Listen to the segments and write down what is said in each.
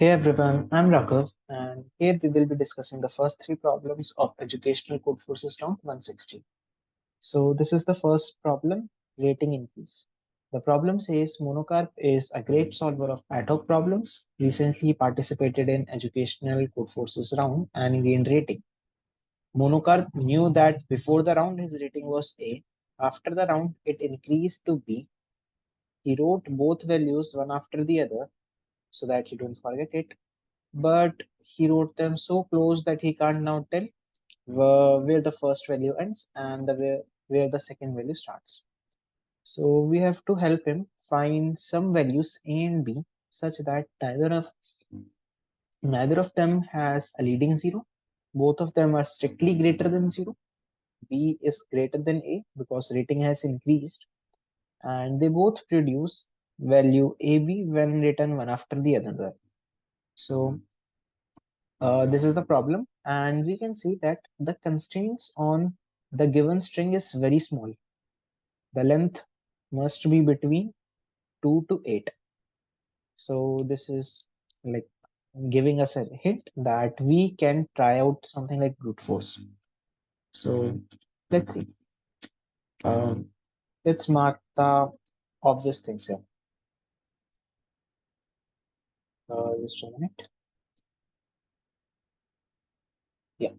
Hey everyone, I'm Raghav, and here we will be discussing the first three problems of Educational Codeforces Round 160. So, this is the first problem, rating increase. The problem says Monocarp is a great solver of ad hoc problems, recently participated in Educational Codeforces Round and gained rating. Monocarp knew that before the round his rating was A. After the round, it increased to B. He wrote both values one after the other so that you don't forget it, but he wrote them so close that he can't now tell where the first value ends and where the second value starts. So we have to help him find some values A and B such that neither of them has a leading zero. Both of them are strictly greater than zero. B is greater than A because rating has increased, and they both produce value AB when written one after the other. So this is the problem, and we can see that the constraints on the given string is very small. The length must be between 2 to 8. So this is like giving us a hint that we can try out something like brute force. So let's see. Um, let's mark the obvious things here. Just a minute. Yeah.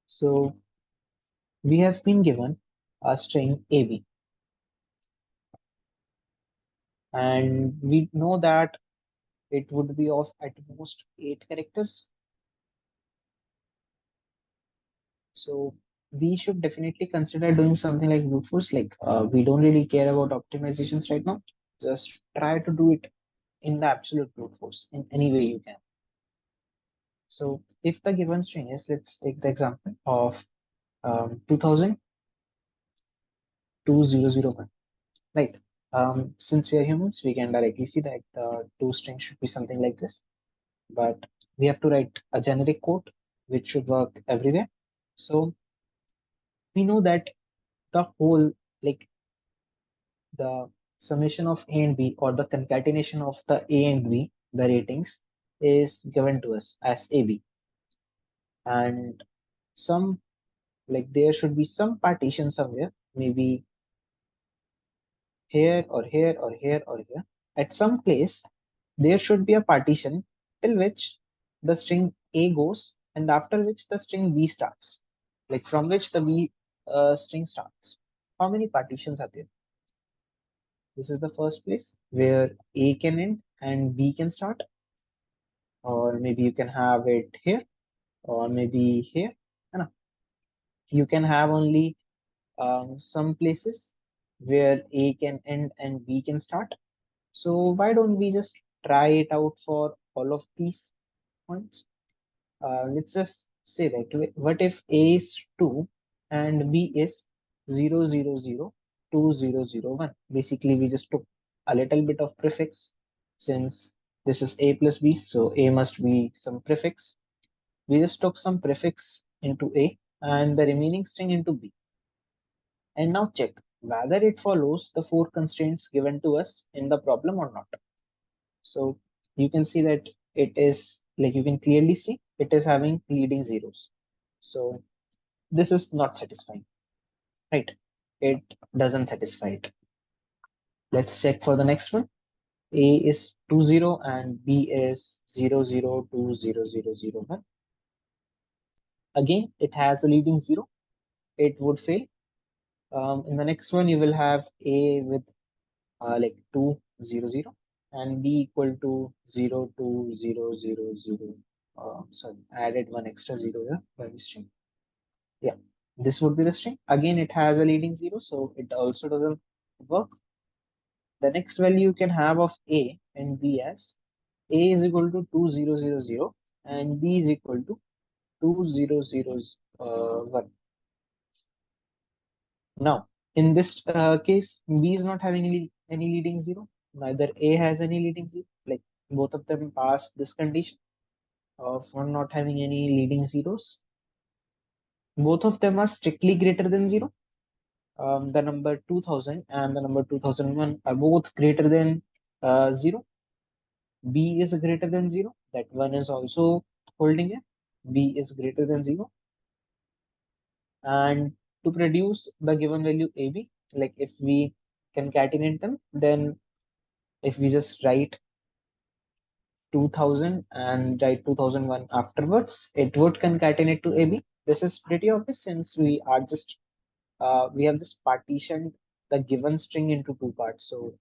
So we have been given a string AB, and we know that it would be of at most 8 characters. So we should definitely consider doing something like brute force. Like we don't really care about optimizations right now. Just try to do it in the absolute brute force in any way you can. So if the given string is, let's take the example of 2000 2001, right? Since we are humans, we can directly see that the two strings should be something like this, but we have to write a generic code which should work everywhere. So we know that the whole, like the summation of A and B or the concatenation of the A and B, the ratings, is given to us as AB. And some, like there should be some partition somewhere, maybe here or here or here or here. At some place, there should be a partition till which the string A goes and after which the string B starts, like from which the B string starts. How many partitions are there? This is the first place where A can end and B can start, or maybe you can have it here, or maybe here. No, you can have only some places where A can end and B can start. So why don't we just try it out for all of these points? Let's just say that what if A is 2 and B is 0, 0, 0, 2, 0, 0, 1. Basically, we just took a little bit of prefix since this is A plus B, so A must be some prefix. We just took some prefix into A and the remaining string into B. And now check whether it follows the four constraints given to us in the problem or not. So you can see that it is, like you can clearly see it is having leading zeros. So this is not satisfying, right? It doesn't satisfy it. Let's check for the next one. A is 20 and B is 0, 0, 2, 0, 0, 0, 1. Again, it has a leading zero. It would fail. In the next one, you will have A with like 2, 0, 0 and B equal to 0, 2, 0, 0, 0. Sorry, I added one extra zero here by mistake. Yeah, this would be the string. Again, it has a leading zero, so it also doesn't work. The next value you can have of A and B as A is equal to 2, 0, 0, 0 and B is equal to 2, 0, 0, 1. Now, in this case, B is not having any leading zero. Neither A has any leading zero. Like both of them pass this condition of one not having any leading zeros. Both of them are strictly greater than zero. The number 2000 and the number 2001 are both greater than zero. B is greater than 0, that one is also holding it. B is greater than 0. And to produce the given value AB, like if we concatenate them, then if we just write 2000 and write 2001 afterwards, it would concatenate to AB. This is pretty obvious since we have just partitioned the given string into two parts. So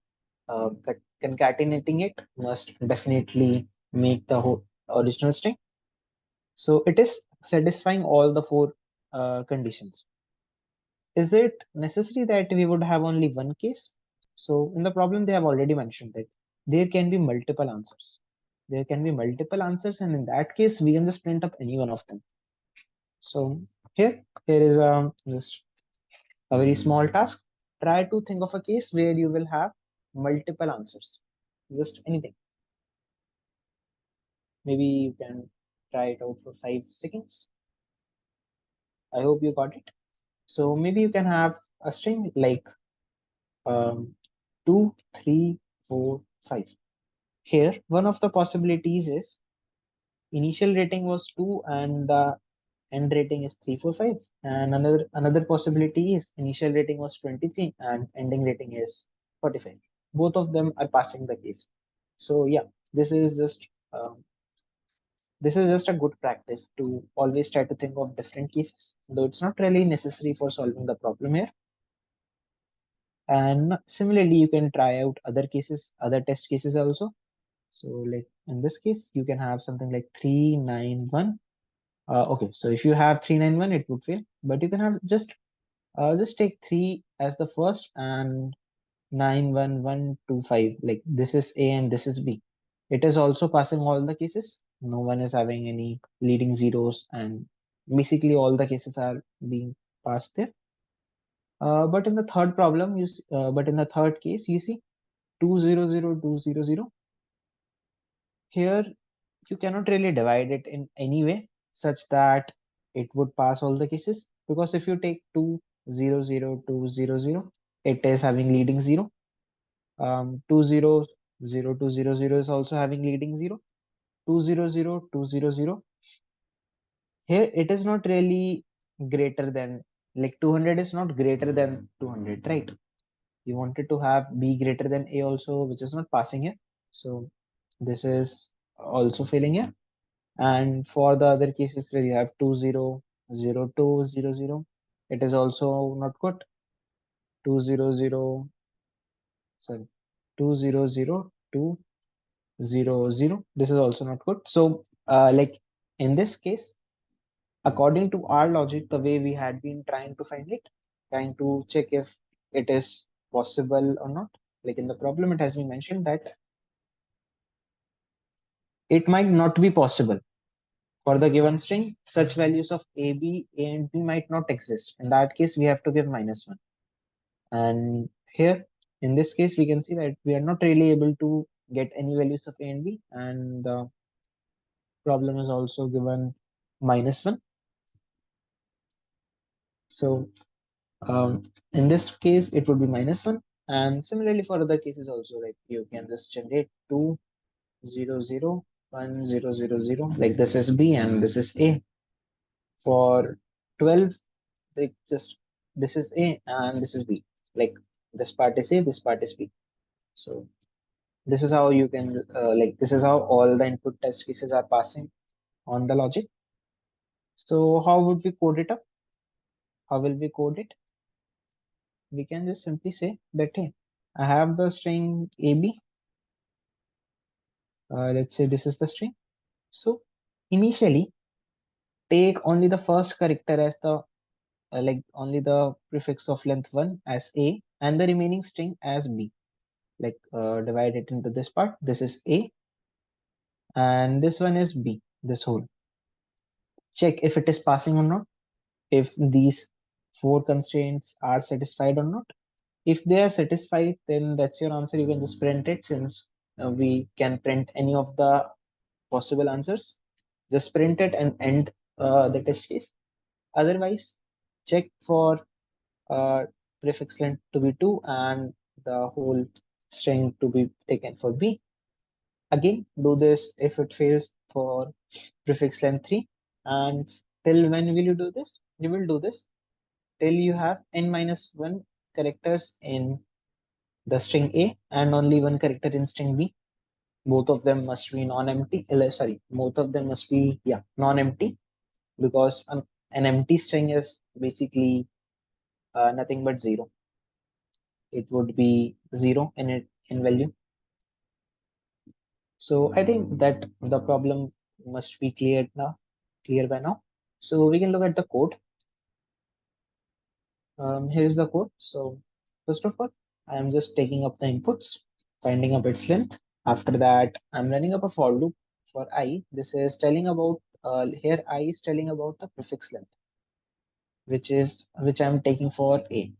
concatenating it must definitely make the whole original string. So it is satisfying all the four conditions. Is it necessary that we would have only one case? So in the problem, they have already mentioned that there can be multiple answers. There can be multiple answers, and in that case, we can just print up any one of them. So here is just a very small task. Try to think of a case where you will have multiple answers. Just anything. Maybe you can try it out for 5 seconds. I hope you got it. So maybe you can have a string like um, 2, 3, 4, 5. Here, one of the possibilities is initial rating was 2 and the end rating is 345. And another possibility is initial rating was 23 and ending rating is 45. Both of them are passing the case. So yeah, this is just um, this is just a good practice to always try to think of different cases, though it's not really necessary for solving the problem here. And similarly, you can try out other cases, other test cases also. So like in this case, you can have something like 391. Okay, so if you have 391, it would fail, but you can have just take 3 as the first and 91125. Like this is A and this is B. It is also passing all the cases. No one is having any leading zeros, and basically all the cases are being passed there. But in the third problem, but in the third case, you see 200200. Here you cannot really divide it in any way such that it would pass all the cases, because if you take 200200, it is having leading 0. 200200 is also having leading 0. 200200, here it is not really greater than, like 200 is not greater than 200, right? You wanted to have B greater than A also, which is not passing here. So this is also failing here. And for the other cases where you have 200200, it is also not good. 200, sorry, 200200, this is also not good. So like in this case, according to our logic, the way we had been trying to find it, trying to check if it is possible or not, like in the problem, it has been mentioned that it might not be possible. For the given string, such values of A, B, A and B might not exist. In that case, we have to give -1. And here, in this case, we can see that we are not really able to get any values of A and B, and the problem is also given -1. So in this case, it would be -1. And similarly for other cases also, like you can just generate 2001000, like this is B and this is A. For 12, like just this is A and this is B. Like this part is A, this part is B. So this is how you can like this is how all the input test cases are passing on the logic. So how would we code it up? How will we code it? We can just simply say that hey, I have the string AB. Let's say this is the string. So initially take only the first character as the like only the prefix of length 1 as A and the remaining string as B. Like divide it into this part. This is A and this one is B, this whole. Check if it is passing or not, if these four constraints are satisfied or not. If they are satisfied, then that's your answer. You can just print it, since we can print any of the possible answers. Just print it and end the test case. Otherwise, check for uh, prefix length to be 2 and the whole string to be taken for B. Again, do this if it fails for prefix length 3. And till when will you do this? You will do this till you have n minus 1 characters in the string A and only one character in string B. Both of them must be non-empty. Sorry, both of them must be non-empty, because an empty string is basically nothing but zero. It would be zero in value. So I think that the problem must be clear by now. So we can look at the code. Here's the code. So first of all, I am just taking up the inputs, finding up its length. After that, I'm running up a for loop for I. This is telling about here I is telling about the prefix length, which I'm taking for A.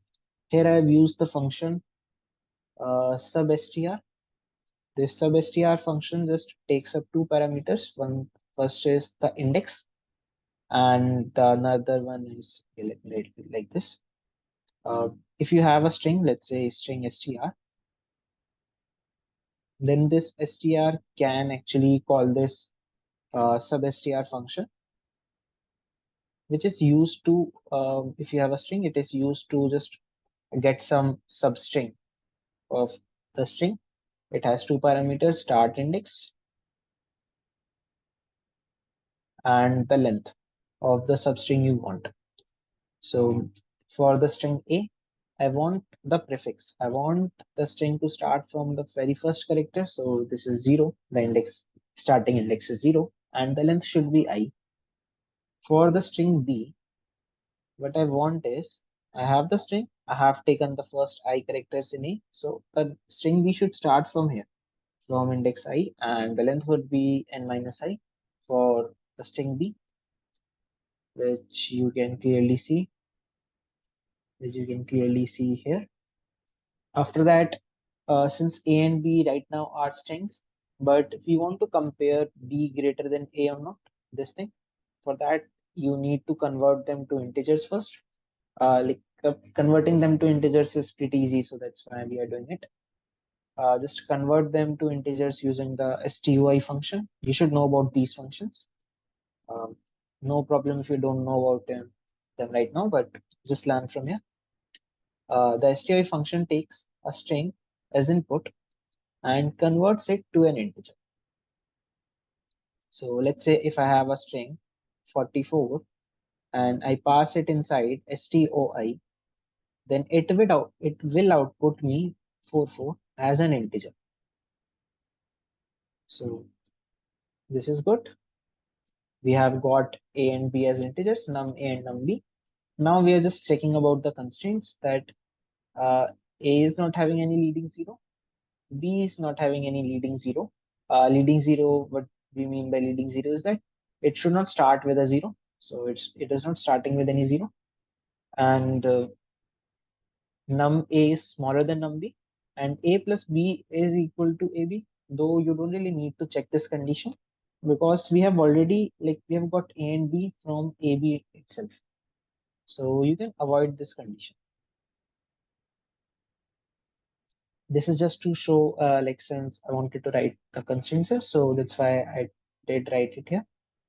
Here I've used the function substr. This substr function just takes up two parameters. One first is the index, and the another one is, okay, let me write it like this. If you have a string, let's say string str, then this str can actually call this substr function, which is used to, if you have a string, it is used to just get some substring of the string. It has two parameters, start index and the length of the substring you want. So for the string A, I want the prefix. I want the string to start from the very first character. So this is 0. The starting index is 0, and the length should be I. For the string B, what I want is, I have the string, I have taken the first I characters in A. So the string B should start from here, from index I, and the length would be n minus I for the string B, which you can clearly see, here. After that, since A and B right now are strings, but if you want to compare B greater than A or not, this thing, for that you need to convert them to integers first. Converting them to integers is pretty easy, so that's why we are doing it. Just convert them to integers using the stui function. You should know about these functions. No problem if you don't know about them right now, but just learn from here. The stui function takes a string as input and converts it to an integer. So let's say if I have a string 44 and I pass it inside stoi, then it will output me 44 as an integer. So this is good. We have got A and B as integers, num A and num B. Now we are just checking about the constraints, that A is not having any leading 0, B is not having any leading 0. Leading 0, what we mean by leading 0 is that it should not start with a 0. So it is not starting with any 0. And num A is smaller than num B, and A plus B is equal to AB, though you don't really need to check this condition, because we have already, we have got A and B from AB itself. So you can avoid this condition. This is just to show, since I wanted to write the constraints here, so that's why I did write it here,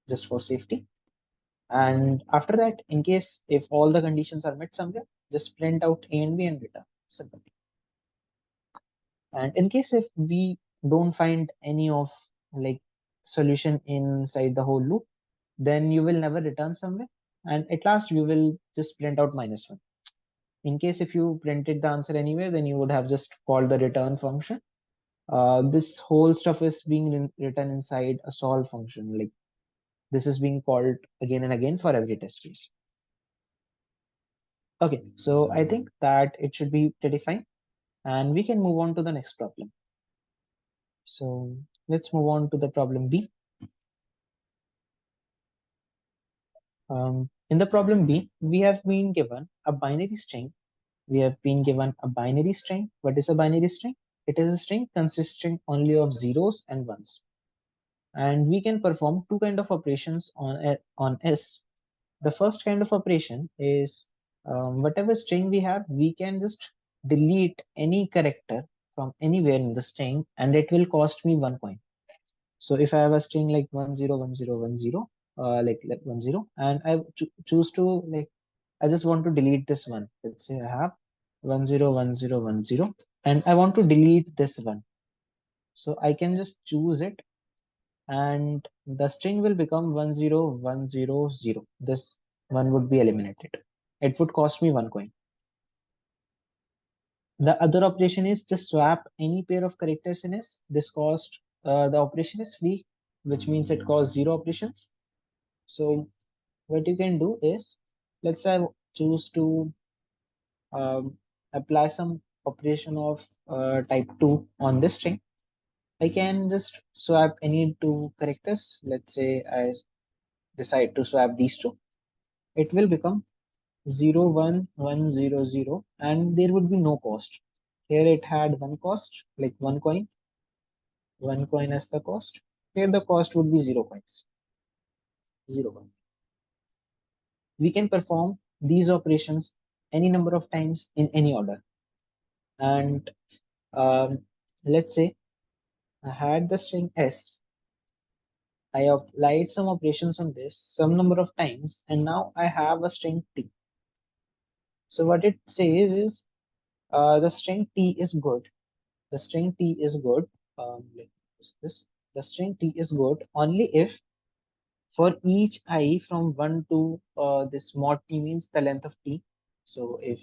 just for safety. And after that, in case if all the conditions are met somewhere, just print out A and B and return. Simple. And in case if we don't find any of solution inside the whole loop, then you will never return somewhere. And at last you will just print out -1. In case if you printed the answer anywhere, then you would have just called the return function. This whole stuff is being written inside a solve function. This is being called again and again for every test case. Okay, so I think that it should be pretty fine, and we can move on to the next problem. So let's move on to the problem B. In the problem B, we have been given a binary string. What is a binary string? It is a string consisting only of zeros and ones. And we can perform two kind of operations on S. The first kind of operation is, whatever string we have, we can just delete any character from anywhere in the string, and it will cost me 1 point. So if I have a string like 101010, like 10, and I choose to like, I just want to delete this one. Let's say I have 101010, and I want to delete this one. So I can just choose it, and the string will become 10100. This one would be eliminated. It would cost me 1 coin. The other operation is just swap any pair of characters in S. This cost, the operation is free, which means it costs 0 operations. So what you can do is, let's say I choose to um, apply some operation of type 2 on this string. I can just swap any two characters. Let's say I decide to swap these two. It will become 01100, and there would be no cost. Here it had one cost, like 1 coin, 1 coin as the cost. Here the cost would be 0 coins, 0 coin. We can perform these operations any number of times in any order. And um, let's say I had the string S. I applied some operations on this some number of times, and now I have a string T. So what it says is the string T is good. The string T is good. Like this. The string T is good only if for each I from 1 to this mod T means the length of T. So if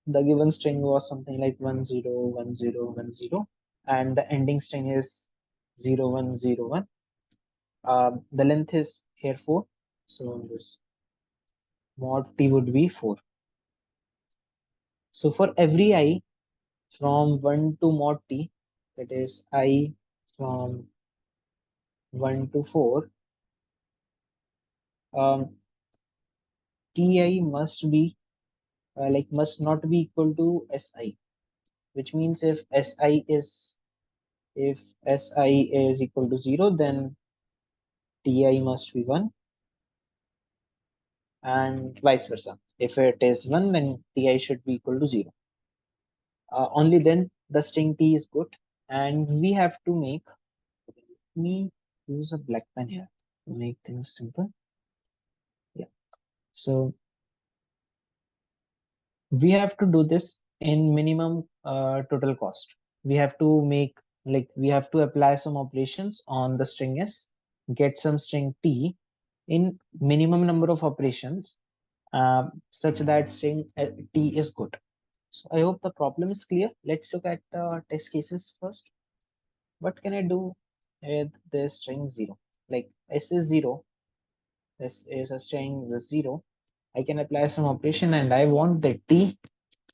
the given string was something like 101010, and the ending string is 0101, the length is here 4. So this mod T would be 4. So for every I from 1 to mod T, that is I from 1 to 4, um, Ti must be must not be equal to Si, which means if Si is equal to 0, then Ti must be 1, and vice versa. If it is 1, then Ti should be equal to 0. Only then the string T is good, and we have to make, let me use a black pen here to make things simple. Yeah. So we have to do this in minimum total cost. We have to make, like, we have to apply some operations on the string S, get some string T in minimum number of operations, such that string T is good. So I hope the problem is clear. Let's look at the test cases first. What can I do with the string 0? Like S is 0, this is a string the 0. I can apply some operation, and I want the T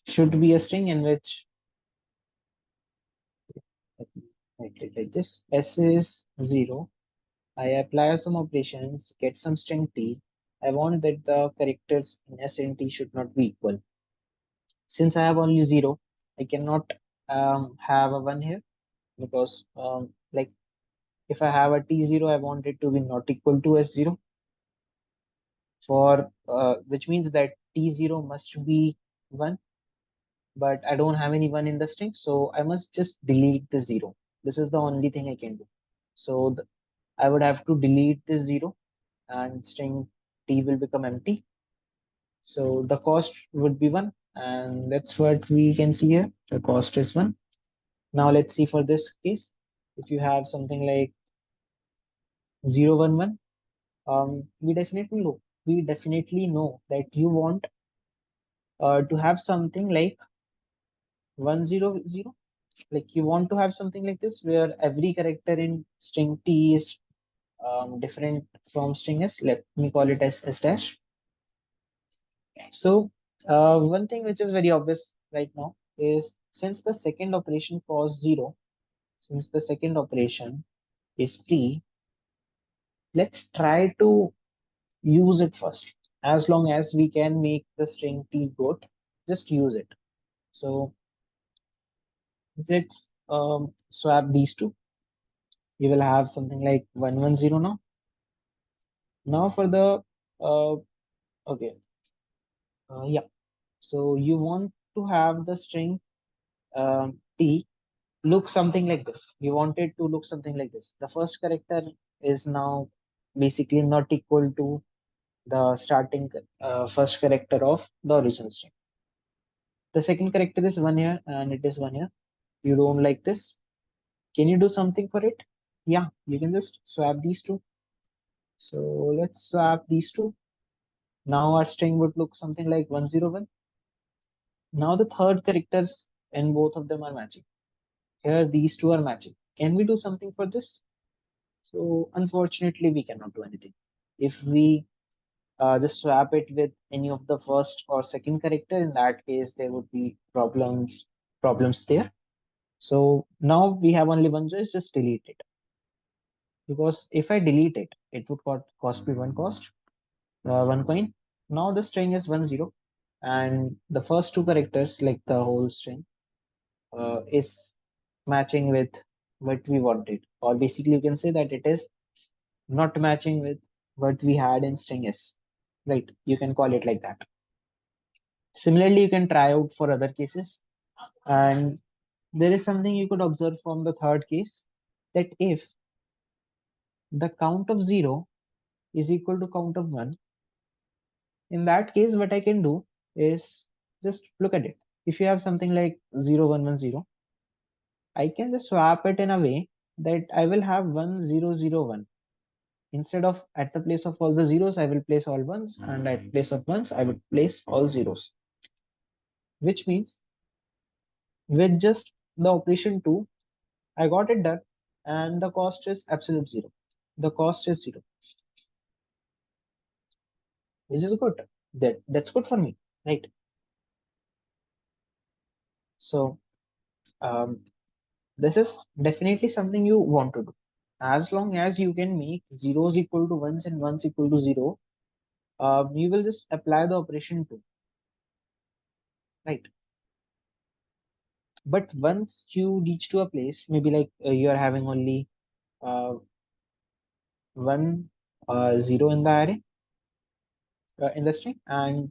should be a string in which, let me write it like this. S is 0. I apply some operations, get some string T. I want that the characters in S and T should not be equal. Since I have only 0, I cannot have a 1 here, because like if I have a T0, I want it to be not equal to S0, for which means that T0 must be 1, but I don't have any 1 in the string, so I must just delete the 0. This is the only thing I can do. So I would have to delete this 0, and string T will become empty. So the cost would be 1, and that's what we can see here. The cost is 1. Now let's see for this case. If you have something like 011, we definitely know that you want to have something like 100. Like you want to have something like this, where every character in string T is different from string S. Let me call it as S dash. So one thing which is very obvious right now is, since the second operation costs 0, since the second operation is free, let's try to use it first. As long as we can make the string T good, just use it. So let's swap these two. We will have something like 110 now. Now for the uh, okay, yeah. So you want to have the string T look something like this. We want it to look something like this. The first character is now basically not equal to the starting first character of the original string. The second character is 1 here and it is 1 here. You don't like this. Can you do something for it? Yeah, you can just swap these two. So let's swap these two. Now our string would look something like 101. Now the third characters and both of them are matching. Here these two are matching. Can we do something for this? So unfortunately we cannot do anything. If we just swap it with any of the first or second character, in that case there would be problems there. So now we have only one choice, just delete it. Because if I delete it, it would cost me one coin. Now the string is 10, and the first two characters, like the whole string, is matching with what we wanted. Or basically, you can say that it is not matching with what we had in string S. Right? You can call it like that. Similarly, you can try out for other cases. And there is something you could observe from the third case, that if the count of 0 is equal to count of 1, in that case, what I can do is just look at it. If you have something like 0110, I can just swap it in a way that I will have 1001. Instead of at the place of all the zeros, I will place all ones, and at place of ones, I would place all zeros. Which means with just the operation 2, I got it done, and the cost is absolute 0. The cost is 0, which is good. That's good for me, right? So um, this is definitely something you want to do. As long as you can make zeros equal to ones and ones equal to 0, you will just apply the operation 2, right? But once you reach to a place, maybe like you are having only uh, one 0 in the array, in the string, and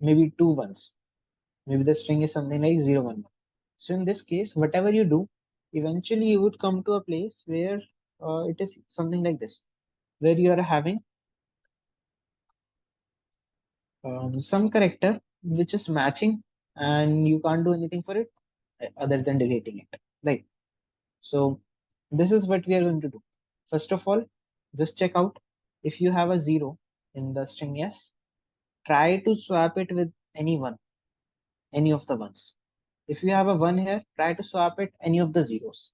maybe two ones. Maybe the string is something like 0, 1. So in this case, whatever you do, eventually you would come to a place where it is something like this, where you are having some character which is matching, and you can't do anything for it other than deleting it, right? So this is what we are going to do. First of all, just check out if you have a 0 in the string yes, try to swap it with any of the ones. If you have a 1 here, try to swap it any of the zeros.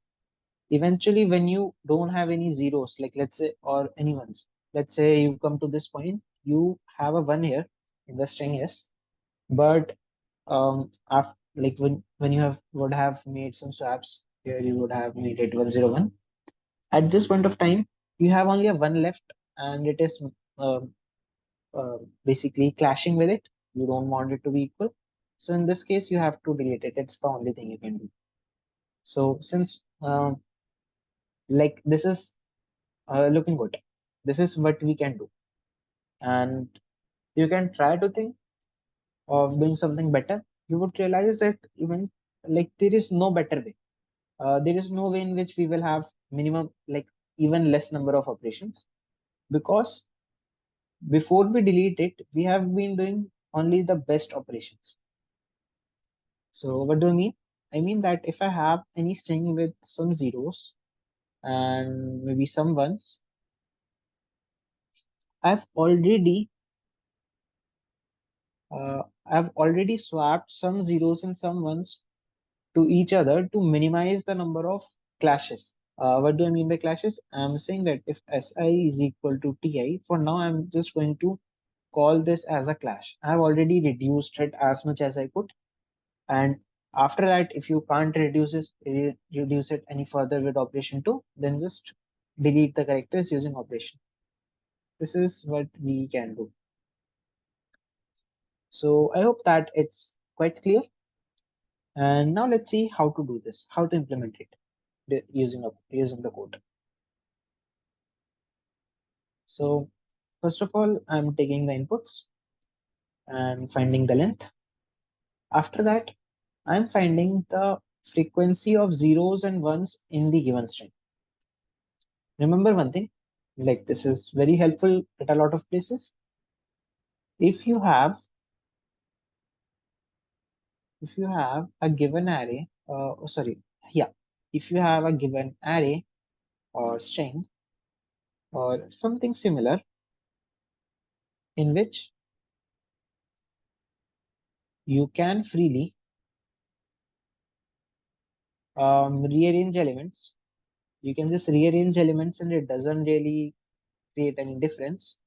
Eventually, when you don't have any zeros, like let's say, or any ones, let's say you come to this point, you have a 1 here in the string yes, but after, like when you would have made some swaps here, you would have made it 101. At this point of time, you have only a 1 left, and it is uh, basically clashing with it. You don't want it to be equal, so in this case you have to delete it. It's the only thing you can do. So since like this is looking good, this is what we can do, and you can try to think of doing something better. You would realize that even like there is no better way. There is no way in which we will have minimum, like even less number of operations, because before we delete it, we have been doing only the best operations. So what do I mean? I mean that if I have any string with some zeros and maybe some ones, I've already I've already swapped some zeros and some ones to each other to minimize the number of clashes. What do I mean by clashes? I'm saying that if Si is equal to Ti, for now I'm just going to call this as a clash. I've already reduced it as much as I could. And after that, if you can't reduce it any further with operation 2, then just delete the characters using operation. This is what we can do. So I hope that it's quite clear. And now let's see how to do this, how to implement it using the code. So first of all, I'm taking the inputs and finding the length. After that, I'm finding the frequency of zeros and ones in the given string. Remember one thing, like this is very helpful at a lot of places. If you have a given array, yeah, if you have a given array or string or something similar in which you can freely rearrange elements, you can just rearrange elements and it doesn't really create any difference.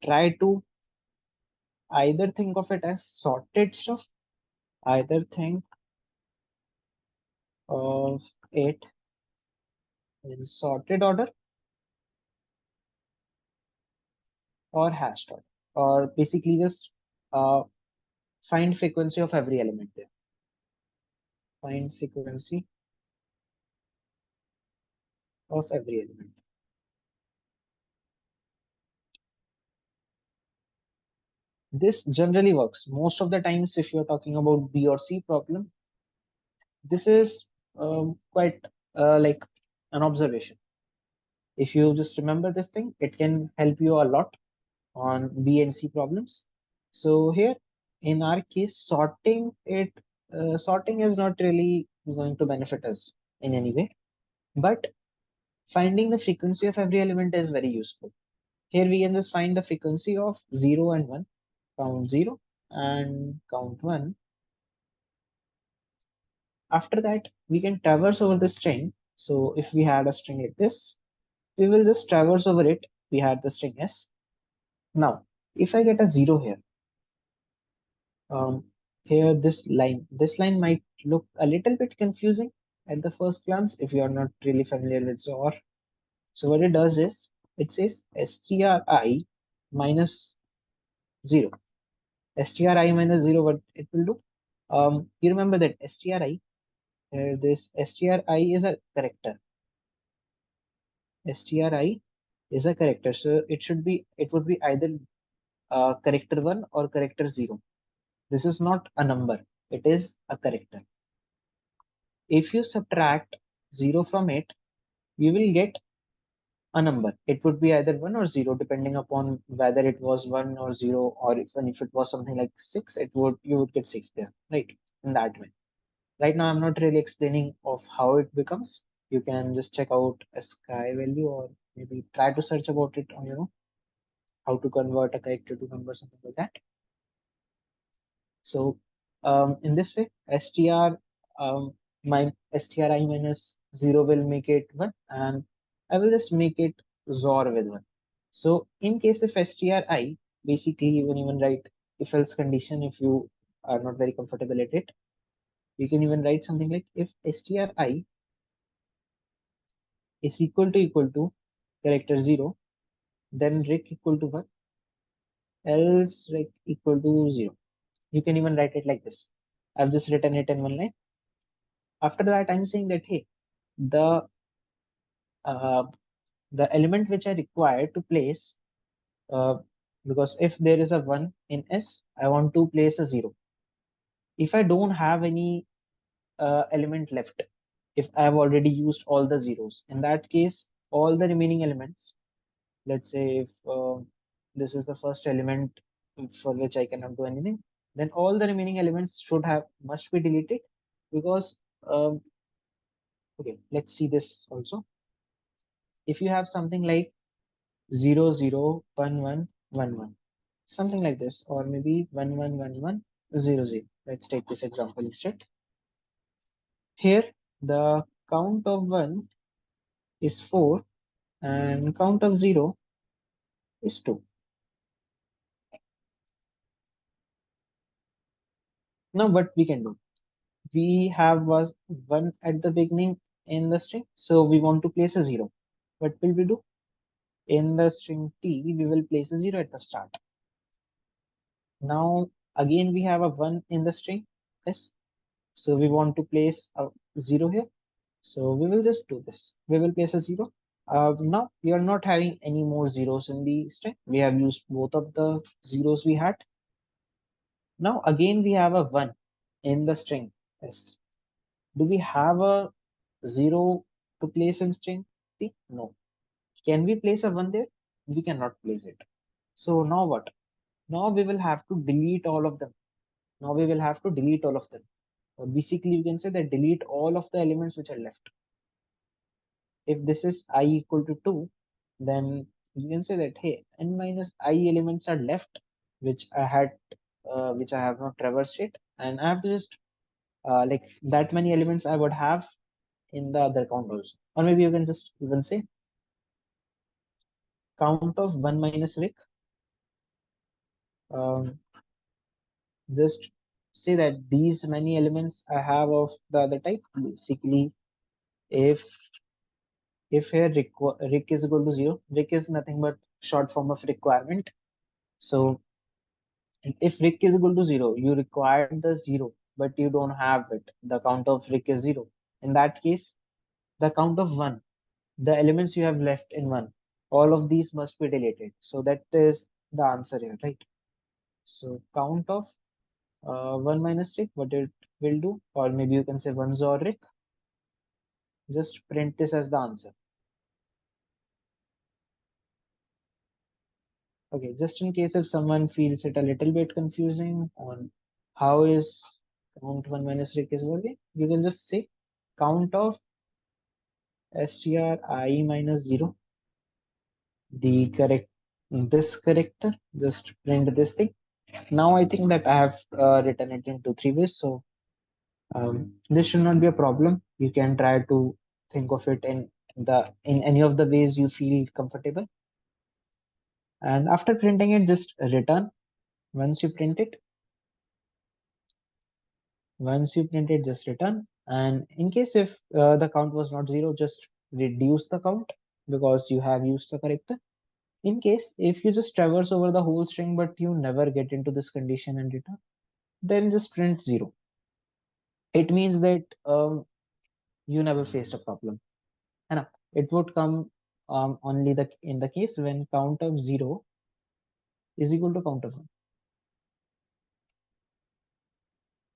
Try to either think of it as sorted stuff, either think of it in sorted order or hashed order, or basically just uh, find frequency of every element there. Find frequency of every element. This generally works most of the times if you're talking about B or C problem. This is quite like an observation. If you just remember this thing, it can help you a lot on B and C problems. So here in our case, sorting is not really going to benefit us in any way, but finding the frequency of every element is very useful. Here we can just find the frequency of 0 and 1, count 0 and count 1. After that, we can traverse over the string. So if we had a string like this, we will just traverse over it. We had the string S. Now, if I get a 0 here, um, here this line might look a little bit confusing at the first glance if you are not really familiar with XOR. So what it does is it says stri minus 0. Stri minus 0, what it will do? You remember that stri, this stri is a character. Stri is a character, so it would be either character 1 or character 0. This is not a number, it is a character. If you subtract 0 from it, you will get a number. It would be either 1 or 0 depending upon whether it was 1 or 0, or even if it was something like 6, you would get 6 there, right? In that way. Right now I'm not really explaining of how it becomes. You can just check out a sky value or maybe try to search about it on how to convert a character to number, something like that. So in this way, my stri minus 0 will make it 1, and I will just make it XOR with 1. So in case if stri, basically you can even write if else condition if you are not very comfortable at it. You can even write something like if stri is equal to character 0, then rec equal to 1, else rec equal to 0. You can even write it like this. I've just written it in one line. After that, I'm saying that, hey, the uh, the element which I require to place, uh, because if there is a 1 in S, I want to place a 0. If I don't have any element left, if I have already used all the zeros, in that case, all the remaining elements, let's say if this is the first element for which I cannot do anything, then all the remaining elements must be deleted, because okay, let's see this also. If you have something like 0 0 1 1 1 1, something like this, or maybe 1 1 1 1 0 0, let's take this example instead. Here the count of 1 is 4 and count of 0 is 2. Now what we can do, we have was 1 at the beginning in the string, so we want to place a 0. What will we do? In the string t, we will place a 0 at the start. Now again we have a 1 in the string s, so we want to place a 0 here, so we will just do this. We will place a 0. Now we are not having any more zeros in the string. We have used both of the zeros we had. Now again we have a 1 in the string S, do we have a 0 to place in string T? No. Can we place a 1 there? We cannot place it. So now what? Now we will have to delete all of them. Now we will have to delete all of them. Or basically, you can say that delete all of the elements which are left. If this is I equal to 2, then you can say that hey, n minus I elements are left, which which I have not traversed it, and I have to just like that many elements I would have in the other count also. Or maybe you can just even say count of 1 minus Rick. Um, just say that these many elements I have of the other type. Basically, if here Rick is equal to 0, Rick is nothing but short form of requirement. So if Rick is equal to 0, you required the 0, but you don't have it. The count of Rick is 0. In that case, the count of 1, the elements you have left in 1, all of these must be deleted. So that is the answer here, right? So count of 1 minus Rick, what it will do, or maybe you can say 1 XOR Rick. Just print this as the answer. Okay, just in case if someone feels it a little bit confusing on how is count 1 minus Rick is working, you can just say count of stri minus 0, the correct this character, just print this thing. Now I think that I have written it into 3 ways, so this should not be a problem. You can try to think of it in any of the ways you feel comfortable. And after printing it, just return. Once you print it, just return. And in case if the count was not 0, just reduce the count because you have used the character. In case if you just traverse over the whole string but you never get into this condition and return, then just print 0. It means that you never faced a problem. And it would come only in the case when count of 0 is equal to count of 1.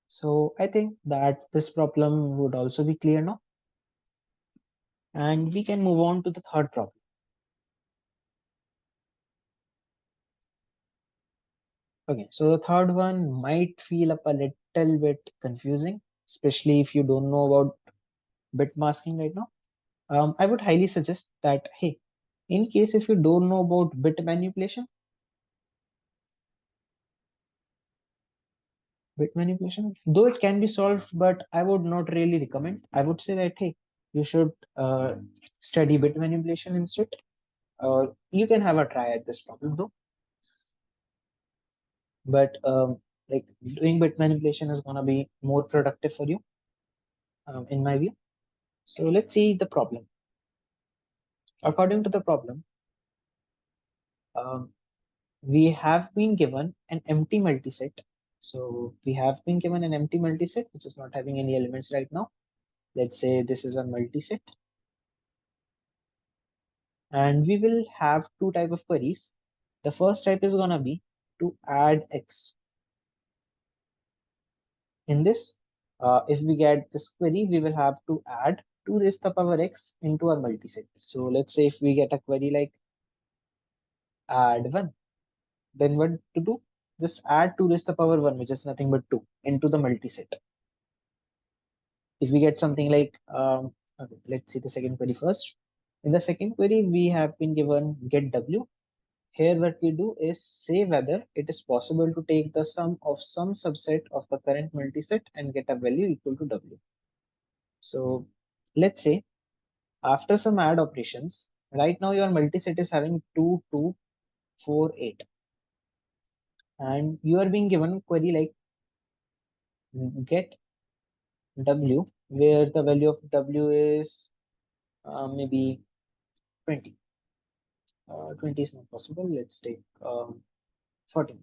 So I think that this problem would also be clear now. And we can move on to the third problem. Okay, so the third one might feel up a little bit confusing, especially if you don't know about bit masking right now. I would highly suggest that, hey, in case if you don't know about bit manipulation, though it can be solved, but I would not really recommend. I would say that, hey, you should study bit manipulation instead. You can have a try at this problem though. But like doing bit manipulation is gonna be more productive for you, in my view. So let's see the problem. According to the problem, um, we have been given an empty multiset. So we have been given an empty multiset which is not having any elements right now. Let's say this is a multiset, and we will have two type of queries. The first type is gonna be to add x. In this, if we get this query, we will have to add 2 raised to the power x into our multiset. So let's say if we get a query like add 1, then what to do? Just add 2 raised to the power 1, which is nothing but 2, into the multiset. If we get something like, okay, let's see the second query first. In the second query, we have been given get w. Here what we do is say whether it is possible to take the sum of some subset of the current multiset and get a value equal to w. So let's say after some add operations, right now your multiset is having 2, 2, 4, 8. And you are being given query like get w, where the value of w is maybe 20. 20 is not possible. Let's take 14.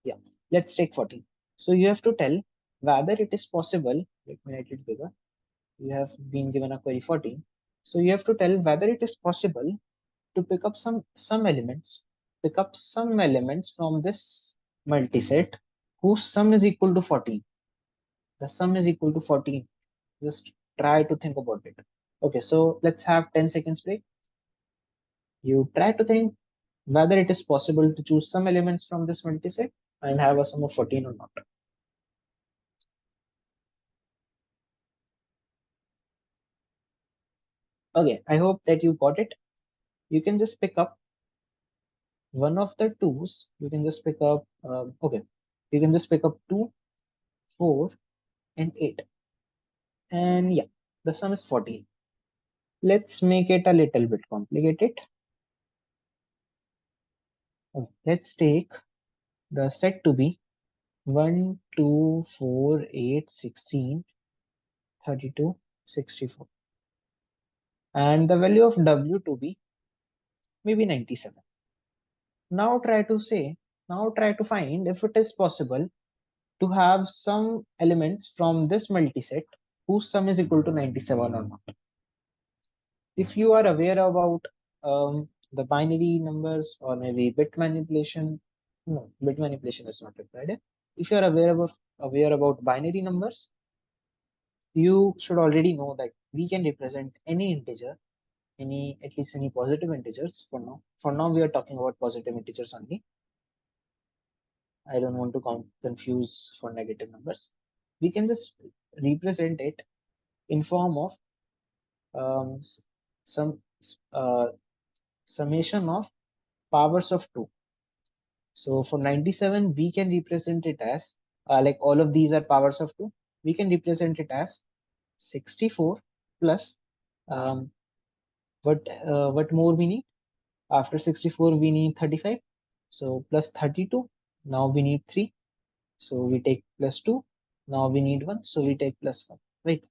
Yeah, let's take 14. So you have to tell whether it is possible. Let me write it bigger. You have been given a query 14. So you have to tell whether it is possible to pick up some elements from this multiset whose sum is equal to 14. The sum is equal to 14. Just try to think about it. Okay, so let's have 10 seconds break. You try to think whether it is possible to choose some elements from this multiset and have a sum of 14 or not. Okay, I hope that you got it. You can just pick up one of the twos. You can just pick up, okay, you can just pick up 2, 4, and 8. And yeah, the sum is 14. Let's make it a little bit complicated. Okay, let's take the set to be 1, 2, 4, 8, 16, 32, 64. And the value of W to be maybe 97. Now try to find if it is possible to have some elements from this multiset whose sum is equal to 97 or not. If you are aware about the binary numbers or maybe bit manipulation, no, bit manipulation is not required. If you are aware about binary numbers, you should already know that we can represent any integer, any at least any positive integers for now. For now, we are talking about positive integers only. I don't want to confuse for negative numbers. We can just represent it in form of um, some uh, summation of powers of 2. So for 97, we can represent it as like all of these are powers of 2. We can represent it as 64 plus um, what more we need? After 64, we need 35. So plus 32. Now we need 3. So we take plus 2. Now we need 1. So we take plus 1. Right.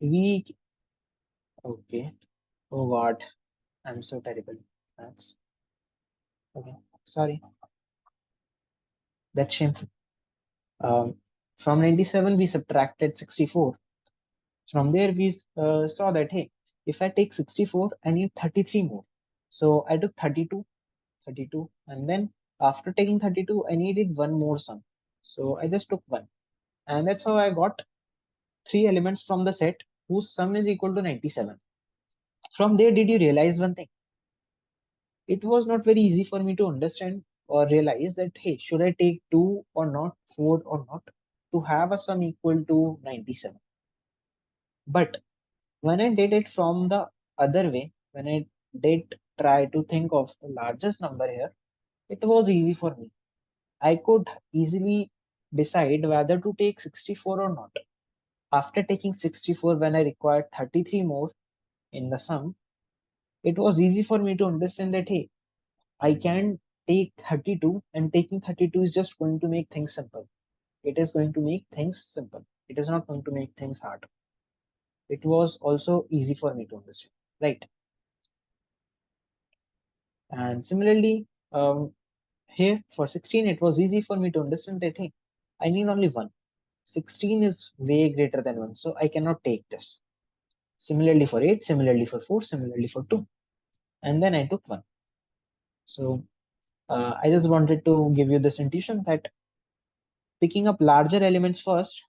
We okay. Oh God, I'm so terrible. That's okay. Sorry. That's shameful. Um, from 97, we subtracted 64. From there, we saw that, hey, if I take 64, I need 33 more. So I took 32, 32, and then after taking 32, I needed one more sum. So I just took one. And that's how I got three elements from the set whose sum is equal to 97. From there, did you realize one thing? It was not very easy for me to understand or realize that, hey, should I take 2 or not, 4 or not to have a sum equal to 97? But when I did it from the other way, when I did try to think of the largest number here, it was easy for me. I could easily decide whether to take 64 or not. After taking 64, when I required 33 more in the sum, it was easy for me to understand that, hey, I can take 32 and taking 32 is just going to make things simple. It is going to make things simple. It is not going to make things hard. It was also easy for me to understand, right? And similarly, here for 16, it was easy for me to understand that, hey, I need only one. 16 is way greater than 1, so I cannot take this. Similarly for 8, similarly for 4, similarly for 2. And then I took 1. So I just wanted to give you this intuition that picking up larger elements first,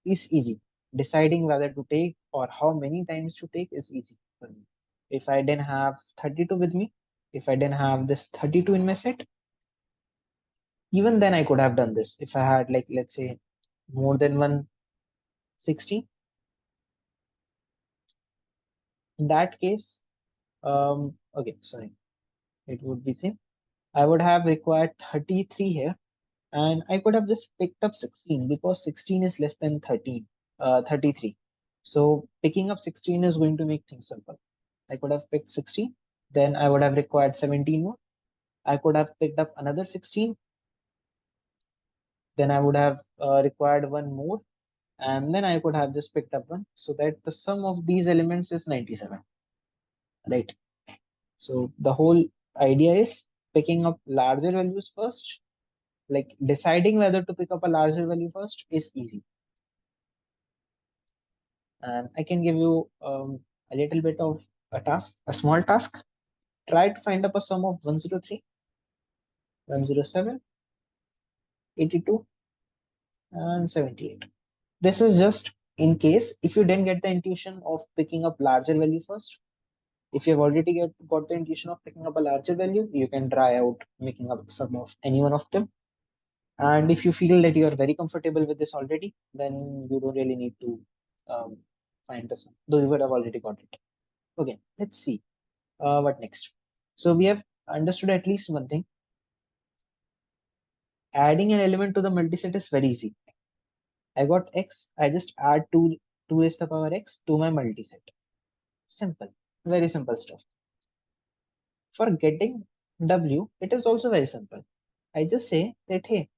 is easy. Deciding whether to take or how many times to take is easy for me. If I didn't have 32 with me, if I didn't have this 32 in my set, even then I could have done this. If I had, like, let's say more than 160, in that case, okay, sorry, it would be thin. I would have required 33 here, and I could have just picked up 16 because 16 is less than 33. So picking up 16 is going to make things simple. I could have picked 16, then I would have required 17 more. I could have picked up another 16, then I would have required one more, and then I could have just picked up one, so that the sum of these elements is 97, right? So the whole idea is picking up larger values first, like deciding whether to pick up a larger value first is easy. And I can give you a little bit of a task, a small task. Try to find up a sum of 103. 107, 82, and 78. This is just in case if you didn't get the intuition of picking up larger value first. If you've already got the intuition of picking up a larger value, you can try out making up some of any one of them. And if you feel that you are very comfortable with this already, then you don't really need to find the sum, though you would have already got it. Okay, let's see what next. So we have understood at least one thing. Adding an element to the multiset is very easy. I got x, I just add 2 raised to the power x to my multiset. Simple, very simple stuff. For getting w, it is also very simple. I just say that, hey,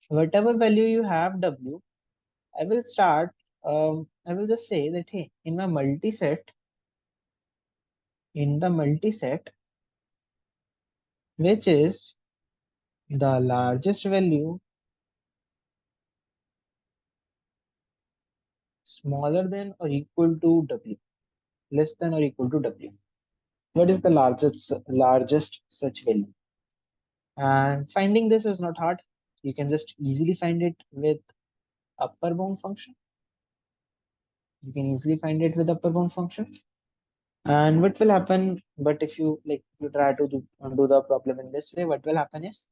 whatever value you have w, I will start, I will just say that, hey, in the multiset, which is the largest value smaller than or equal to w, less than or equal to w. What is the largest such value? And finding this is not hard. You can just easily find it with upper bound function. You can easily find it with upper bound function. And what will happen, but if you you try to do the problem in this way, what will happen is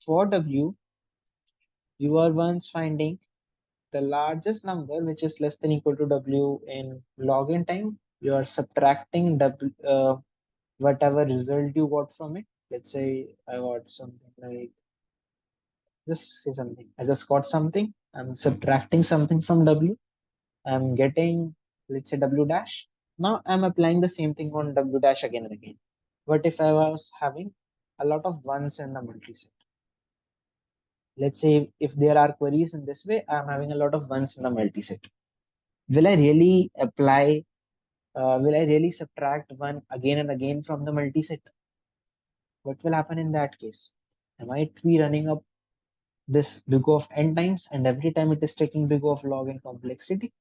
for w, you are once finding the largest number which is less than equal to w in log n time. You are subtracting w, whatever result you got from it. Let's say I got something like, just say something. I just got something. I'm subtracting something from w. I'm getting, let's say, w dash. Now I'm applying the same thing on w dash again and again. What if I was having a lot of ones in the multiset? Let's say if there are queries in this way, I'm having a lot of ones in the multiset. Will I really apply, will I really subtract one again and again from the multiset? What will happen in that case? I might be running up this big O of n times, and every time it is taking big O of log n complexity,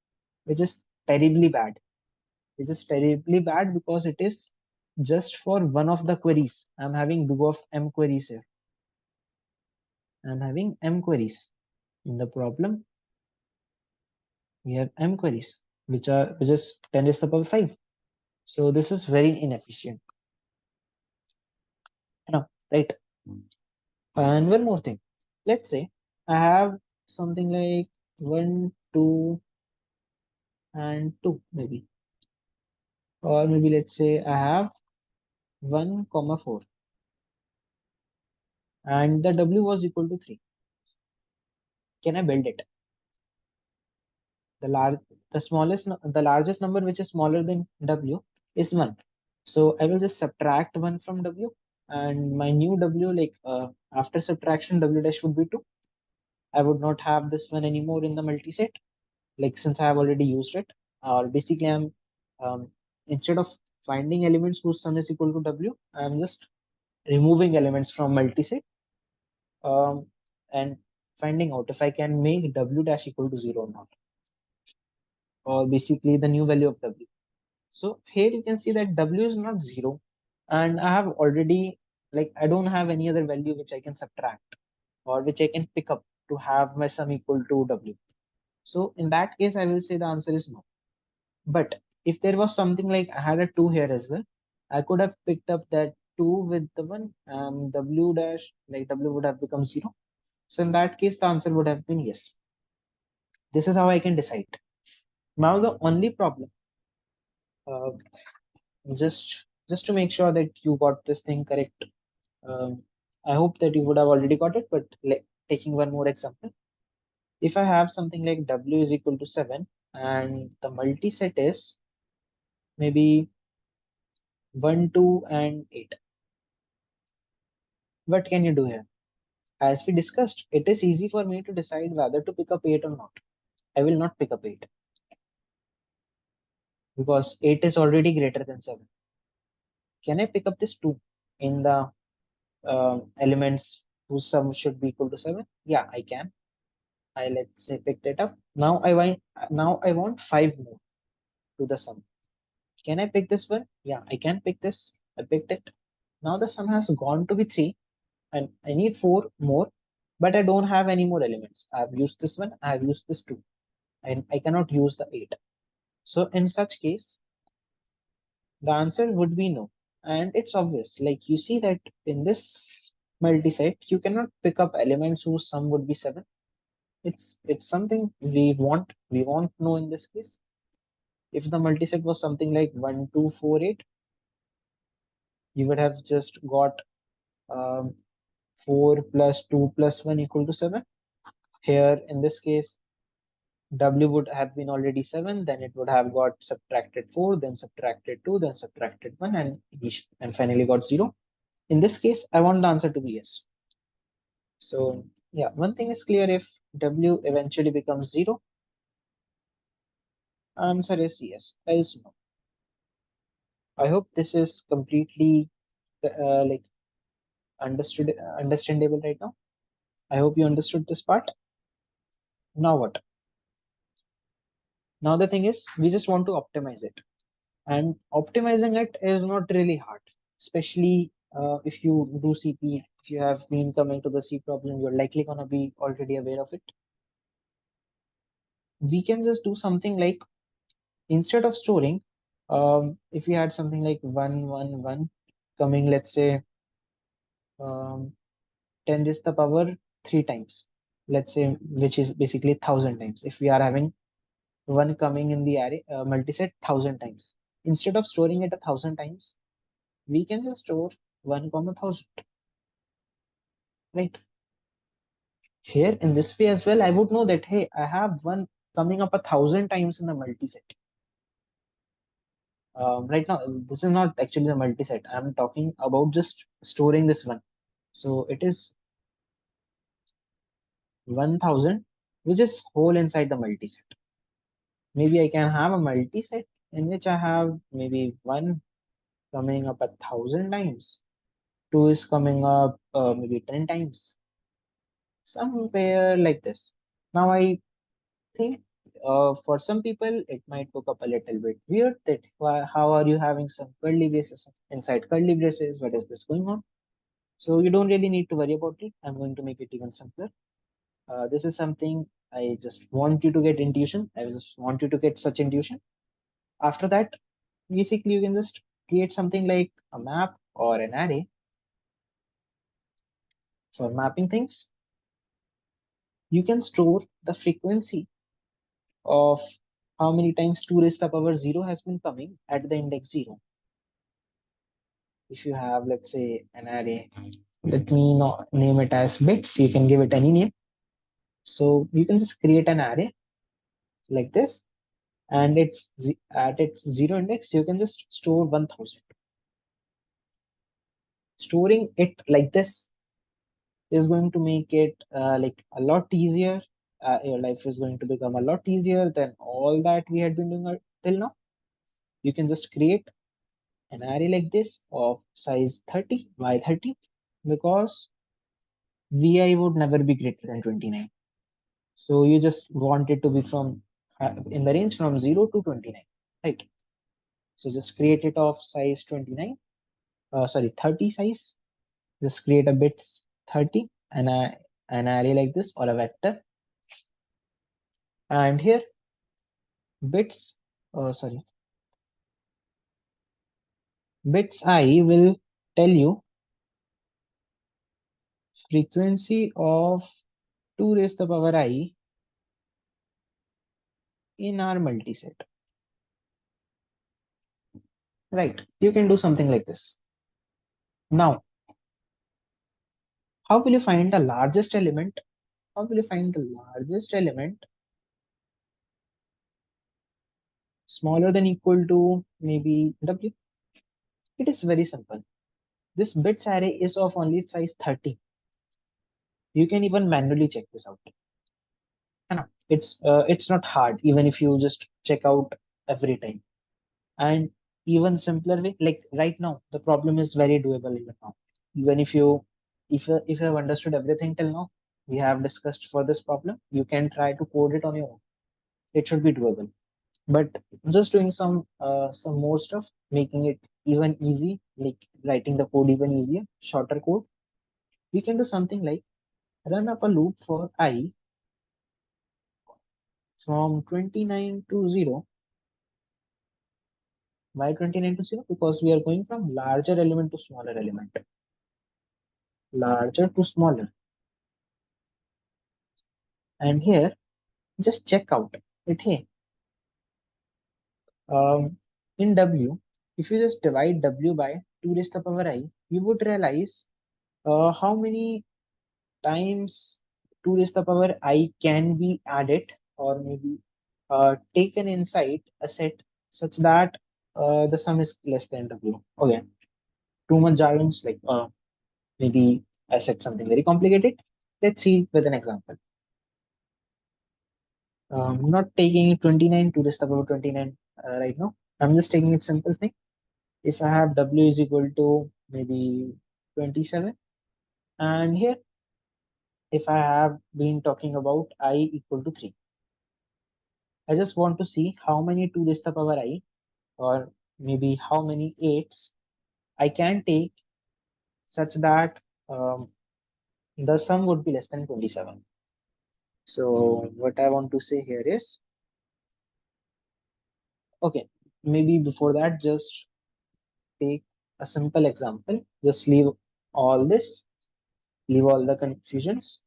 which is terribly bad. Which is terribly bad because it is just for one of the queries. I'm having big O of m queries here. I'm having m queries. In the problem, we have m queries, which is 10 raised to the power 5. So this is very inefficient. Now, right? And one more thing. Let's say I have something like 1, 2, and 2 maybe. Or maybe let's say I have 1, comma 4. And the W was equal to 3. Can I build it? The largest number which is smaller than W is 1. So I will just subtract 1 from W, and my new W, after subtraction, W dash would be 2. I would not have this one anymore in the multiset, since I have already used it. Or basically I'm, instead of finding elements whose sum is equal to W, I'm just removing elements from multiset, um, and finding out if I can make W dash equal to 0 or not, or basically the new value of W. So here you can see that W is not 0, and I have already, I don't have any other value which I can subtract or which I can pick up to have my sum equal to W. So in that case, I will say the answer is no. But if there was something like I had a 2 here as well, I could have picked up that 2 with the 1, W dash, W would have become 0. So in that case, the answer would have been yes. This is how I can decide. Now the only problem, uh, just to make sure that you got this thing correct, I hope that you would have already got it, but taking one more example. If I have something like W is equal to 7 and the multiset is maybe 1, 2, and 8. What can you do here? As we discussed, it is easy for me to decide whether to pick up 8 or not. I will not pick up 8 because 8 is already greater than 7. Can I pick up this 2 in the elements whose sum should be equal to 7? Yeah, I can. I let's say picked it up. Now I want 5 more to the sum. Can I pick this one? Yeah, I can pick this. I picked it. Now the sum has gone to be 3 and I need 4 more, but I don't have any more elements. I've used this one, I've used this 2, and I cannot use the 8. So in such case, the answer would be no. And it's obvious, like you see that in this multiset, you cannot pick up elements whose sum would be 7. It's something we want no in this case. If the multiset was something like 1, 2, 4, 8, you would have just got um, 4 plus 2 plus 1 equal to 7. Here in this case, W would have been already 7, then it would have got subtracted 4, then subtracted 2, then subtracted 1, and finally got 0. In this case, I want the answer to be yes. So yeah, one thing is clear: if W eventually becomes 0, answer is yes, else no. I hope this is completely like understandable right now. I hope you understood this part. Now what? Now the thing is, we just want to optimize it, and optimizing it is not really hard, especially if you do CP. If you have been coming to the C problem, you're likely gonna be already aware of it. We can just do something like, instead of storing, if we had something like 111 coming, let's say, um, 10 is the power 3 times, let's say, which is basically 1000 times. If we are having 1 coming in the array multiset 1000 times, instead of storing it 1000 times, we can just store 1 comma 1000, right? Here in this way as well, I would know that, hey, I have 1 coming up 1000 times in the multiset. Right now, this is not actually the multiset. I'm talking about just storing this one. So it is 1000, which is whole inside the multiset. Maybe I can have a multiset in which I have maybe 1 coming up 1000 times, 2 is coming up maybe 10 times, somewhere like this. Now I think for some people it might look up a little bit weird that how are you having some curly braces inside curly braces? What is this going on? So you don't really need to worry about it. I'm going to make it even simpler. This is something I just want you to get intuition. I just want you to get such intuition. After that, basically you can just create something like a map or an array for mapping things. You can store the frequency of how many times 2 raised to the power 0 has been coming at the index 0. If you have, let's say, an array, let me not name it as bits, you can give it any name. So you can just create an array like this, and at its 0 index, you can just store 1000. Storing it like this is going to make it like a lot easier. Your life is going to become a lot easier than all that we had been doing till now. You can just create an array like this of size 30 by 30, because vi would never be greater than 29. So you just want it to be from in the range from 0 to 29, right? So just create it of size 29, sorry, 30 size. Just create a bits 30 and an array like this, or a vector. And here bits, sorry, bits I will tell you frequency of 2 raised to the power I in our multiset. Right, you can do something like this. Now, how will you find the largest element? How will you find the largest element smaller than equal to maybe W? It is very simple. This bits array is of only size 30. You can even manually check this out. It's not hard, even if you just check out every time. And even simpler way, like right now, the problem is very doable even now. Even if you have understood everything till now, we have discussed for this problem, you can try to code it on your own. It should be doable. But just doing some more stuff, making it even easy, like writing the code even easier, shorter code, we can do something like run up a loop for I from 29 to 0. Why 29 to 0? Because we are going from larger element to smaller element. Larger to smaller. And here, just check out it. Hey, in W, if you just divide W by 2 raised to the power I, you would realize how many times 2 raised to the power I can be added, or maybe taken inside a set such that the sum is less than W. Okay, too much jargons, like maybe I said something very complicated. Let's see with an example. Not taking 29 to raised to the power 29 right now. I'm just taking it simple thing. If I have W is equal to maybe 27, and here if I have been talking about I equal to 3, I just want to see how many 2 raised to the power I, or maybe how many 8s I can take such that the sum would be less than 27. So what I want to say here is, okay, maybe before that, just take a simple example. Just leave all this, leave all the confusions,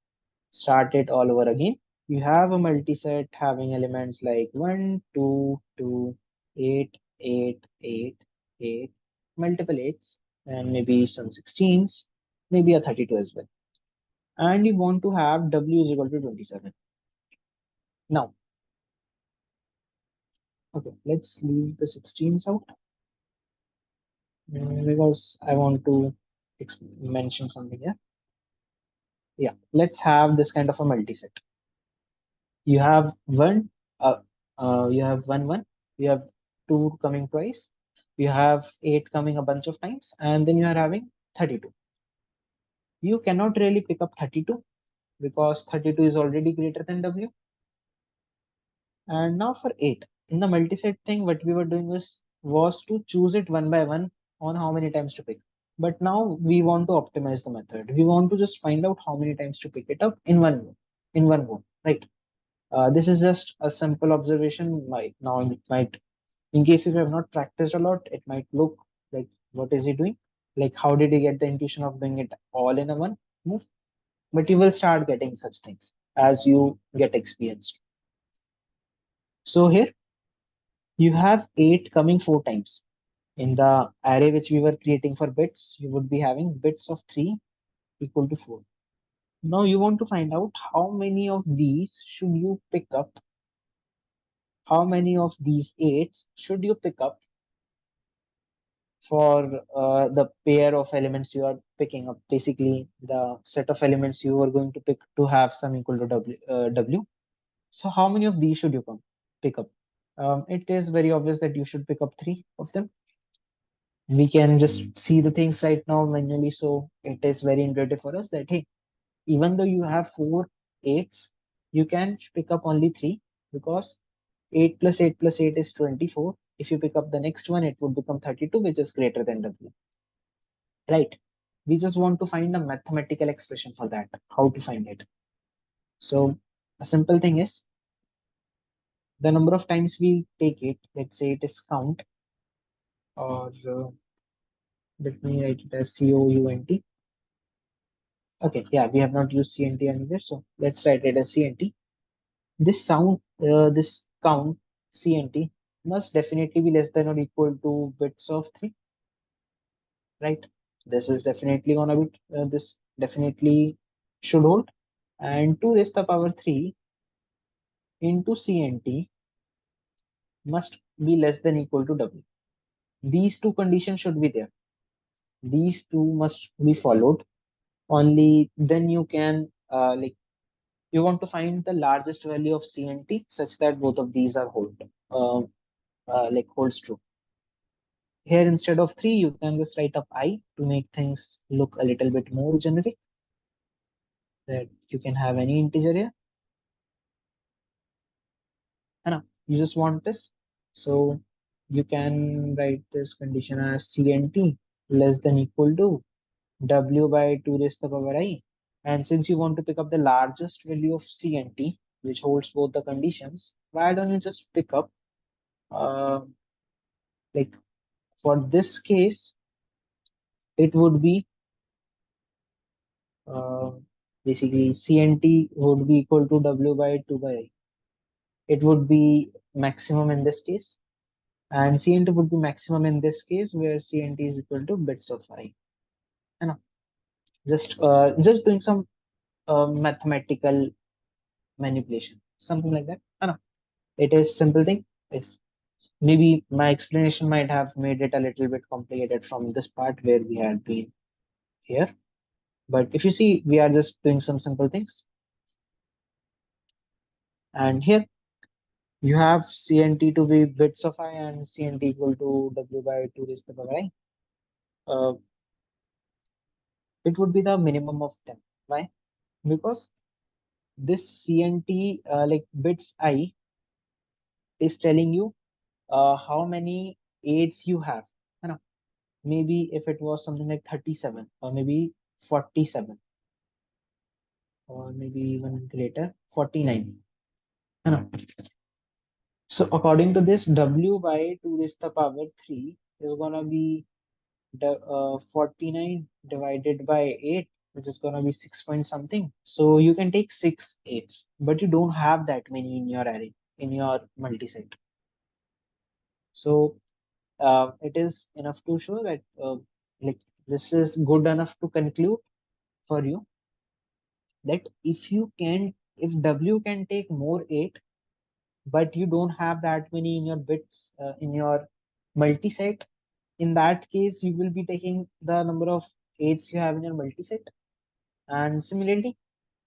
start it all over again. You have a multiset having elements like 1, 2, 2, 8, 8, 8, 8, multiple 8s, and maybe some 16s, maybe a 32 as well. And you want to have W is equal to 27. Now, okay, let's leave the 16s out because I want to mention something here. Yeah, let's have this kind of a multiset. You have one, you have one, you have two coming twice, you have eight coming a bunch of times, and then you are having 32. You cannot really pick up 32 because 32 is already greater than W. And now for 8, in the multiset thing, what we were doing was to choose it one by one on how many times to pick. But now we want to optimize the method. We want to just find out how many times to pick it up in one go, right? This is just a simple observation. Might now it might, in case if you have not practiced a lot, it might look like what is he doing? Like how did he get the intuition of doing it all in a one move? But you will start getting such things as you get experienced. So here you have 8 coming 4 times. In the array which we were creating for bits, you would be having bits of 3 equal to 4. Now you want to find out how many of these should you pick up, how many of these 8s should you pick up for the pair of elements you are picking up. Basically, the set of elements you are going to pick to have sum equal to W. So how many of these should you pick up? It is very obvious that you should pick up 3 of them. We can just see the things right now manually, so it is very intuitive for us that, hey, even though you have 4 8s, you can pick up only 3 because 8 plus 8 plus 8 is 24. If you pick up the next one, it would become 32, which is greater than W. Right? We just want to find a mathematical expression for that, how to find it. So a simple thing is the number of times we take it, let's say it is count, or let me write it as COUNT. Okay, yeah, we have not used CNT anywhere, so let's write it as CNT. This count CNT must definitely be less than or equal to bits of 3, right? This is definitely gonna be, this definitely should hold. And 2 raised to the power 3 into CNT must be less than equal to W. These two conditions should be there. These two must be followed. Only then you can, you want to find the largest value of CNT such that both of these are holds true. Here instead of 3, you can just write up I to make things look a little bit more generic, that you can have any integer here. And you just want this. So you can write this condition as CNT less than equal to W by 2 raised to the power I. And since you want to pick up the largest value of CNT, which holds both the conditions, why don't you just pick up, uh, like for this case, it would be uh, basically CNT would be equal to W by 2 by I. It would be maximum in this case, and CNT would be maximum in this case where CNT is equal to bits of I. You know, just doing some mathematical manipulation, something like that. No, it is simple thing. If maybe my explanation might have made it a little bit complicated from this part where we had been here, but if you see, we are just doing some simple things. And here you have CNT to be bits of I and CNT equal to W by 2 raised to the power I. Uh, it would be the minimum of them. Why? Because this CNT like bits I is telling you how many eights you have. You know, maybe if it was something like 37 or maybe 47 or maybe even greater 49. You know. So according to this, W by 2 raised to the power 3 is gonna be 49 divided by 8, which is gonna be 6 point something. So you can take 6 eights, but you don't have that many in your array, in your multiset. So it is enough to show that like this is good enough to conclude for you that if W can take more 8, but you don't have that many in your bits in your multiset, in that case you will be taking the number of 8s you have in your multiset. And similarly,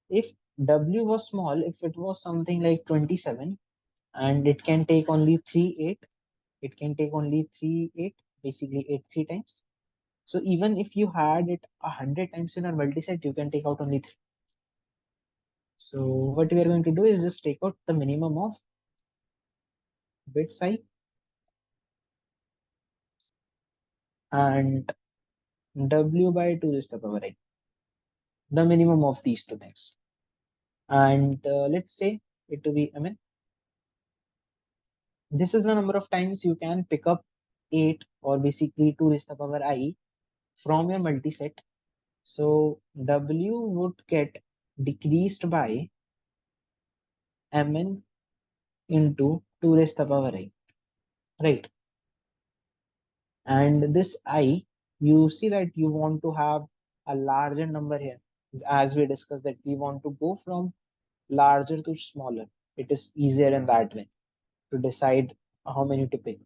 if W was small, if it was something like 27 and it can take only 3 8, it can take only 3 8, basically 8 3 times. So even if you had it 100 times in your multiset, you can take out only 3. So what we are going to do is just take out the minimum of bit size and W by 2 is the power I, the minimum of these two things. And let's say it to be, I mean, this is the number of times you can pick up 8 or basically 2 is the power I from your multiset. So W would get decreased by Mn into 2 raised to the power I, right? And this I, you see that you want to have a larger number here. As we discussed that we want to go from larger to smaller. It is easier in that way to decide how many to pick.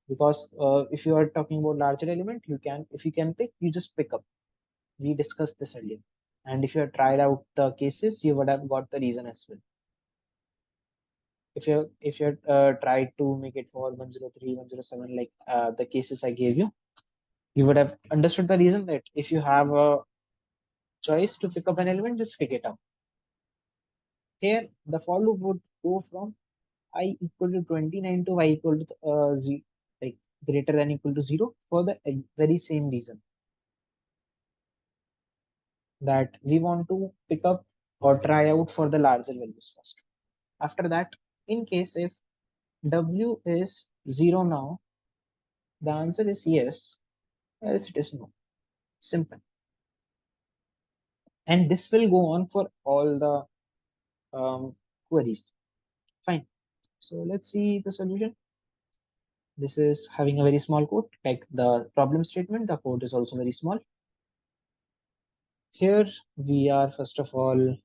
Because if you are talking about larger element, you can, if you can pick, you just pick up. We discussed this earlier. And if you have tried out the cases, you would have got the reason as well. If you tried to make it for 103, 107, like the cases I gave you would have understood the reason that if you have a choice to pick up an element, just pick it up. Here, the for loop would go from I equal to 29 to y equal to 0, like greater than equal to 0 for the very same reason that we want to pick up or try out for the larger values first. After that, in case if W is 0 now, the answer is yes, else it is no. Simple. And this will go on for all the queries. Fine. So let's see the solution. This is having a very small code, like the problem statement. The code is also very small. Here we are first of all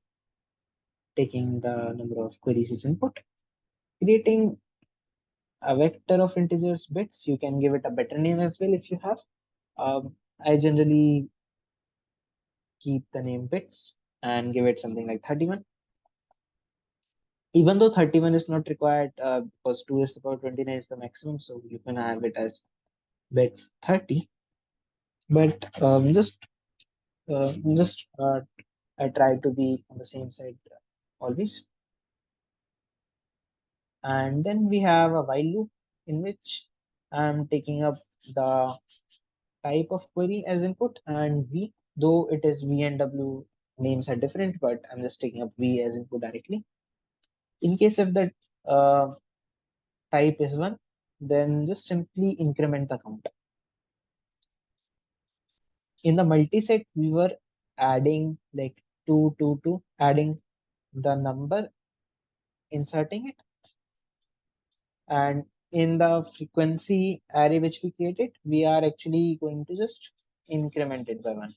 taking the number of queries as input, creating a vector of integers bits. You can give it a better name as well if you have. I generally keep the name bits and give it something like 31. Even though 31 is not required because 2 is the power 29 is the maximum, so you can have it as bits 30. But just I try to be on the same side always. And then we have a while loop in which I'm taking up the type of query as input, and v, though it is v and w names are different, but I'm just taking up v as input directly. In case if that uh, type is 1, then just simply increment the count. In the multiset, we were adding like 2, adding the number, inserting it, and in the frequency array which we created, we are actually going to just increment it by 1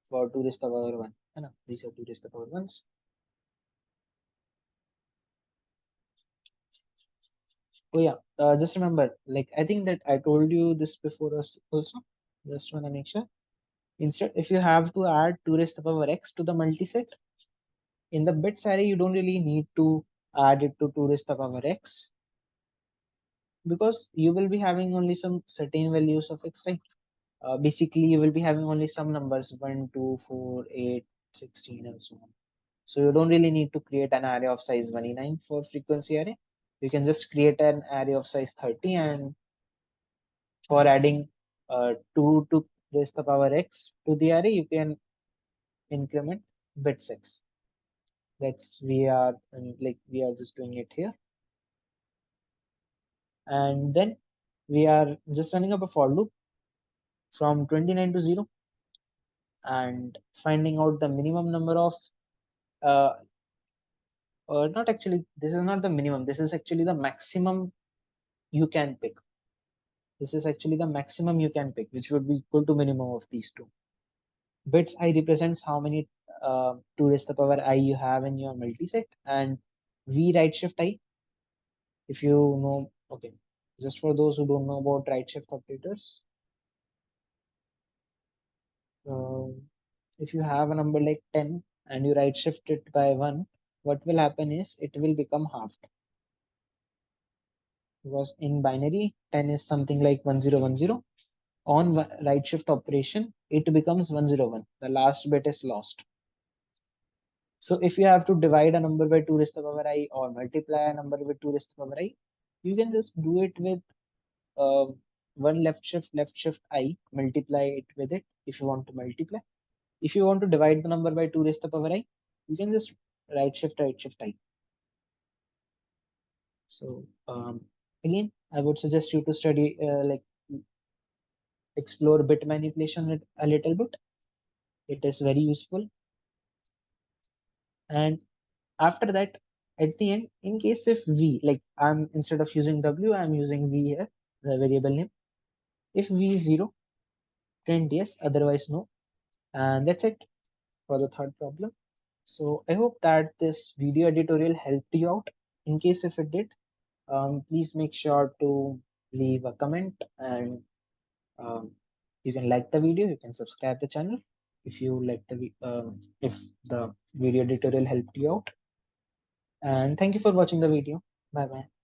for 2 raised to the power 1. These are 2 raised to the power 1s. Oh yeah, just remember, like I think that I told you this before us also. Just wanna make sure. Instead, if you have to add 2 raised to the power x to the multiset, in the bits array, you don't really need to add it to 2 raised to the power x, because you will be having only some certain values of x, right? Basically, you will be having only some numbers 1, 2, 4, 8, 16, and so on. So you don't really need to create an array of size 29 for frequency array. You can just create an array of size 30, and for adding 2 to raise the power x to the array, you can increment bits x. That's we are just doing it here. And then we are just running up a for loop from 29 to 0 and finding out the minimum number of uh, not actually, this is not the minimum, this is actually the maximum you can pick. This is actually the maximum you can pick, which would be equal to minimum of these two. Bits I represents how many 2 raised to the power I you have in your multiset, and v right shift I, if you know, okay, just for those who don't know about right shift operators, uh, if you have a number like 10 and you right shift it by 1, what will happen is it will become halved, because in binary 10 is something like 1010. On right shift operation, it becomes 101. The last bit is lost. So if you have to divide a number by 2 raised to the power I or multiply a number with 2 raised to the power I, you can just do it with uh, one left shift I, multiply it with it if you want to multiply. If you want to divide the number by 2 raised to the power I, you can just right shift I. So again, I would suggest you to study explore bit manipulation a little bit. It is very useful. And after that, at the end, in case if v, like I'm instead of using w, I'm using v here, the variable name. If v is 0, print yes, otherwise no. And that's it for the third problem. So I hope that this video editorial helped you out. In case if it did, please make sure to leave a comment, and um, you can like the video, you can subscribe the channel if you like if the video editorial helped you out. And thank you for watching the video. Bye bye.